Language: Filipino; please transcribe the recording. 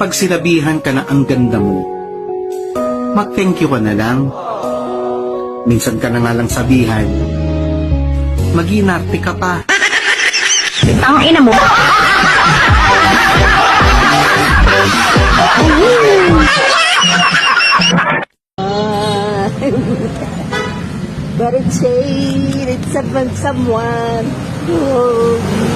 kapag sinabihan ka na ang ganda mo, mag-thank you ka na lang. Minsan ka na nga lang sabihan, mag-inarte ka pa. Ang ina mo. But it's shade, it's someone. Oh.